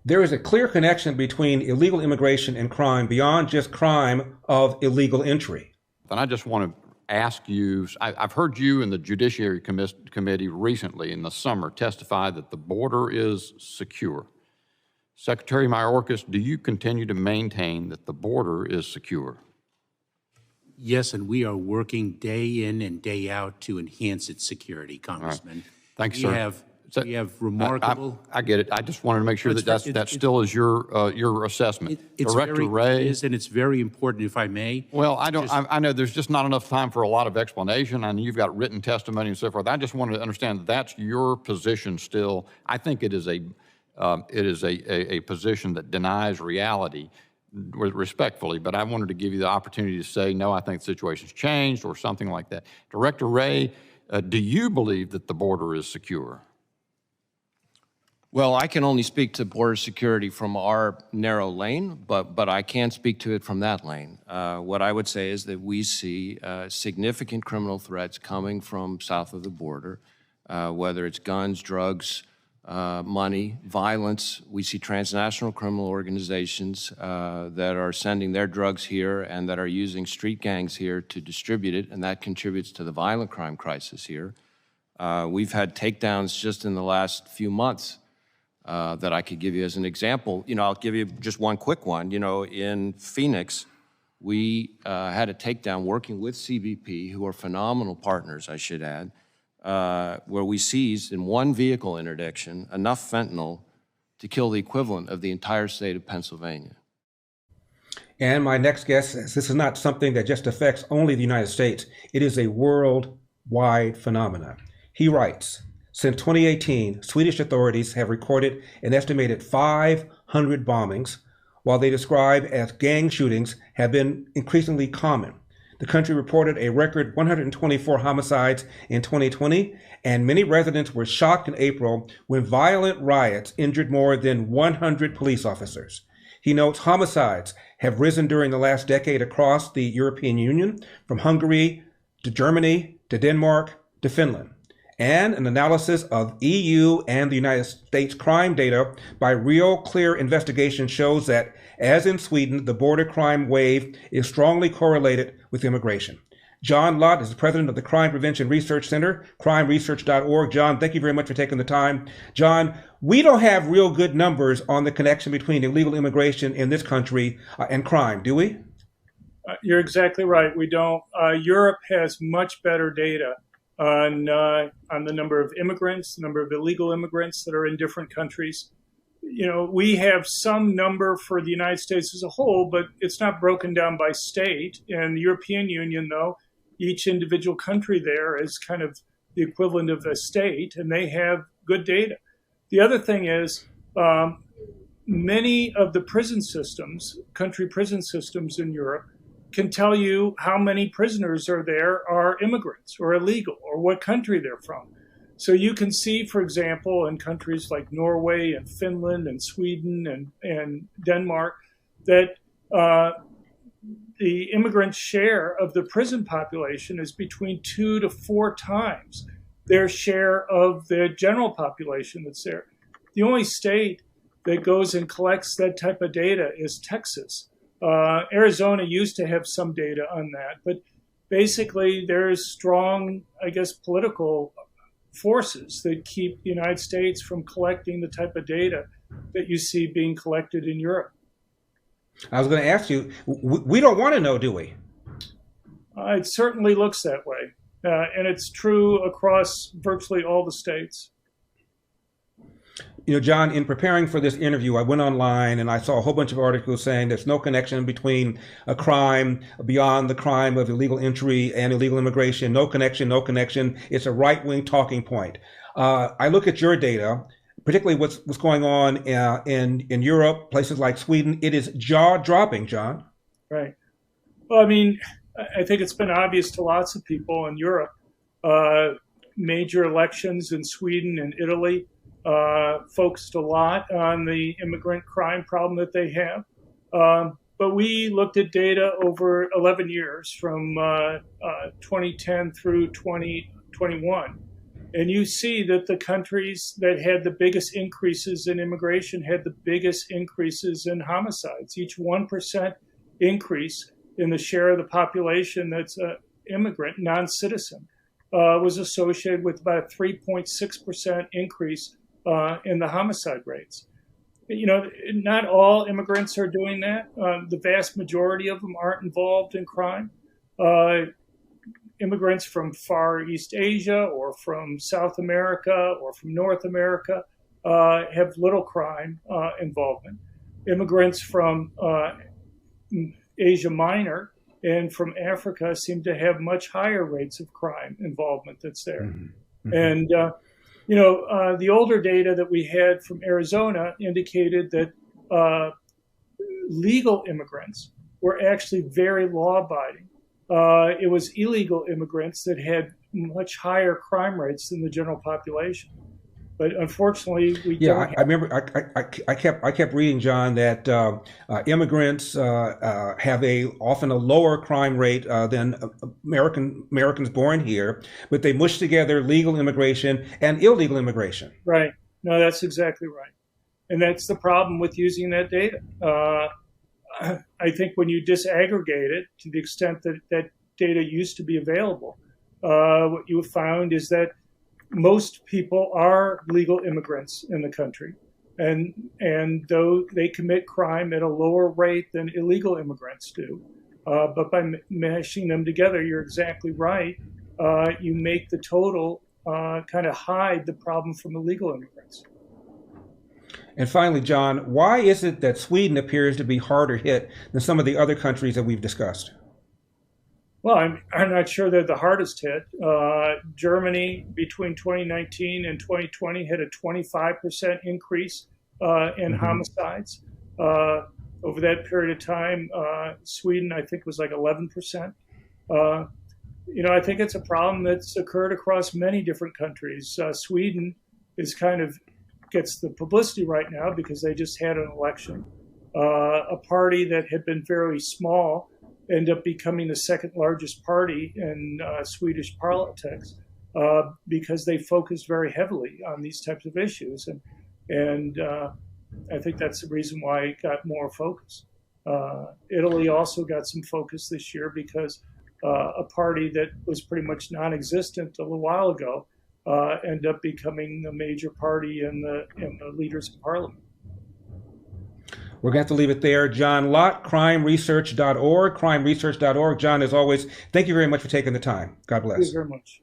there is a clear connection between illegal immigration and crime beyond just crime of illegal entry. And I just want to ask you, I've heard you and the Judiciary Committee recently in the summer testify that the border is secure. Secretary Mayorkas, do you continue to maintain that the border is secure? Yes, and we are working day in and day out to enhance its security, Congressman. Right. Thanks, sir. We have remarkable. I get it. I just wanted to make sure that still is your assessment. Director Ray. It is, and it's very important, if I may. Well, I know there's just not enough time for a lot of explanation, and you've got written testimony and so forth. I just wanted to understand that that's your position still. I think it is a position that denies reality, respectfully, but I wanted to give you the opportunity to say, no, I think the situation's changed or something like that. Director Ray, do you believe that the border is secure? Well, I can only speak to border security from our narrow lane, but I can speak to it from that lane. What I would say is that we see significant criminal threats coming from south of the border, whether it's guns, drugs, money, violence. We see transnational criminal organizations that are sending their drugs here and that are using street gangs here to distribute it, and that contributes to the violent crime crisis here. We've had takedowns just in the last few months that I could give you as an example. I'll give you just one quick one. In Phoenix, we had a takedown working with CBP, who are phenomenal partners, I should add, where we seized in one vehicle interdiction enough fentanyl to kill the equivalent of the entire state of Pennsylvania. And my next guest says this is not something that just affects only the United States. It is a worldwide phenomenon. He writes, since 2018, Swedish authorities have recorded an estimated 500 bombings, while they describe as gang shootings have been increasingly common. The country reported a record 124 homicides in 2020, and many residents were shocked in April when violent riots injured more than 100 police officers. He notes homicides have risen during the last decade across the European Union, from Hungary to Germany to Denmark to Finland. And an analysis of EU and the United States crime data by Real Clear Investigation shows that, as in Sweden, the border crime wave is strongly correlated with immigration. John Lott is the president of the Crime Prevention Research Center, crimeresearch.org. John, thank you very much for taking the time. John, we don't have real good numbers on the connection between illegal immigration in this country and crime, do we? You're exactly right. We don't. Europe has much better data on the number of immigrants, the number of illegal immigrants that are in different countries. We have some number for the United States as a whole, but it's not broken down by state. In the European Union, though, each individual country there is kind of the equivalent of a state, and they have good data. The other thing is many of the prison systems, country prison systems in Europe, can tell you how many prisoners are there are immigrants or illegal or what country they're from. So you can see, for example, in countries like Norway and Finland and Sweden and Denmark, that the immigrant share of the prison population is between 2 to 4 times their share of the general population that's there. The only state that goes and collects that type of data is Texas. Arizona used to have some data on that, but basically there's strong, political forces that keep the United States from collecting the type of data that you see being collected in Europe. I was going to ask you, we don't want to know, do we? It certainly looks that way, and it's true across virtually all the states. John, in preparing for this interview, I went online and I saw a whole bunch of articles saying there's no connection between a crime beyond the crime of illegal entry and illegal immigration. No connection, no connection. It's a right-wing talking point. I look at your data, particularly what's going on in Europe, places like Sweden. It is jaw-dropping, John. Right. Well, I think it's been obvious to lots of people in Europe. Major elections in Sweden and Italy focused a lot on the immigrant crime problem that they have. But we looked at data over 11 years from 2010 through 2021. And you see that the countries that had the biggest increases in immigration had the biggest increases in homicides. Each 1% increase in the share of the population that's an immigrant, non-citizen, was associated with about a 3.6% increase in the homicide rates. You know, not all immigrants are doing that. The vast majority of them aren't involved in crime. Immigrants from Far East Asia or from South America or from North America have little crime involvement. Immigrants from Asia Minor and from Africa seem to have much higher rates of crime involvement that's there. Mm-hmm. And, you know, the older data that we had from Arizona indicated that legal immigrants were actually very law-abiding. It was illegal immigrants that had much higher crime rates than the general population. But unfortunately, we don't. I remember. I kept reading, John, that immigrants have often a lower crime rate than Americans born here, but they mush together legal immigration and illegal immigration. Right. No, that's exactly right, and that's the problem with using that data. I think when you disaggregate it to the extent that that data used to be available, what you found is that most people are legal immigrants in the country, and though they commit crime at a lower rate than illegal immigrants do, but by mashing them together, you're exactly right. You make the total kind of hide the problem from illegal immigrants. And finally, John, why is it that Sweden appears to be harder hit than some of the other countries that we've discussed? Well, I'm not sure they're the hardest hit. Germany, between 2019 and 2020, had a 25% increase in homicides. Over that period of time, Sweden, I think, was like 11%. You know, I think it's a problem that's occurred across many different countries. Sweden is kind of gets the publicity right now because they just had an election. A party that had been very small ended up becoming the second largest party in Swedish politics because they focused very heavily on these types of issues. And I think that's the reason why it got more focus. Italy also got some focus this year because a party that was pretty much non-existent a little while ago ended up becoming a major party in the leaders of parliament. We're going to have to leave it there. John Lott, crimeresearch.org, crimeresearch.org. John, as always, thank you very much for taking the time. God bless. Thank you very much.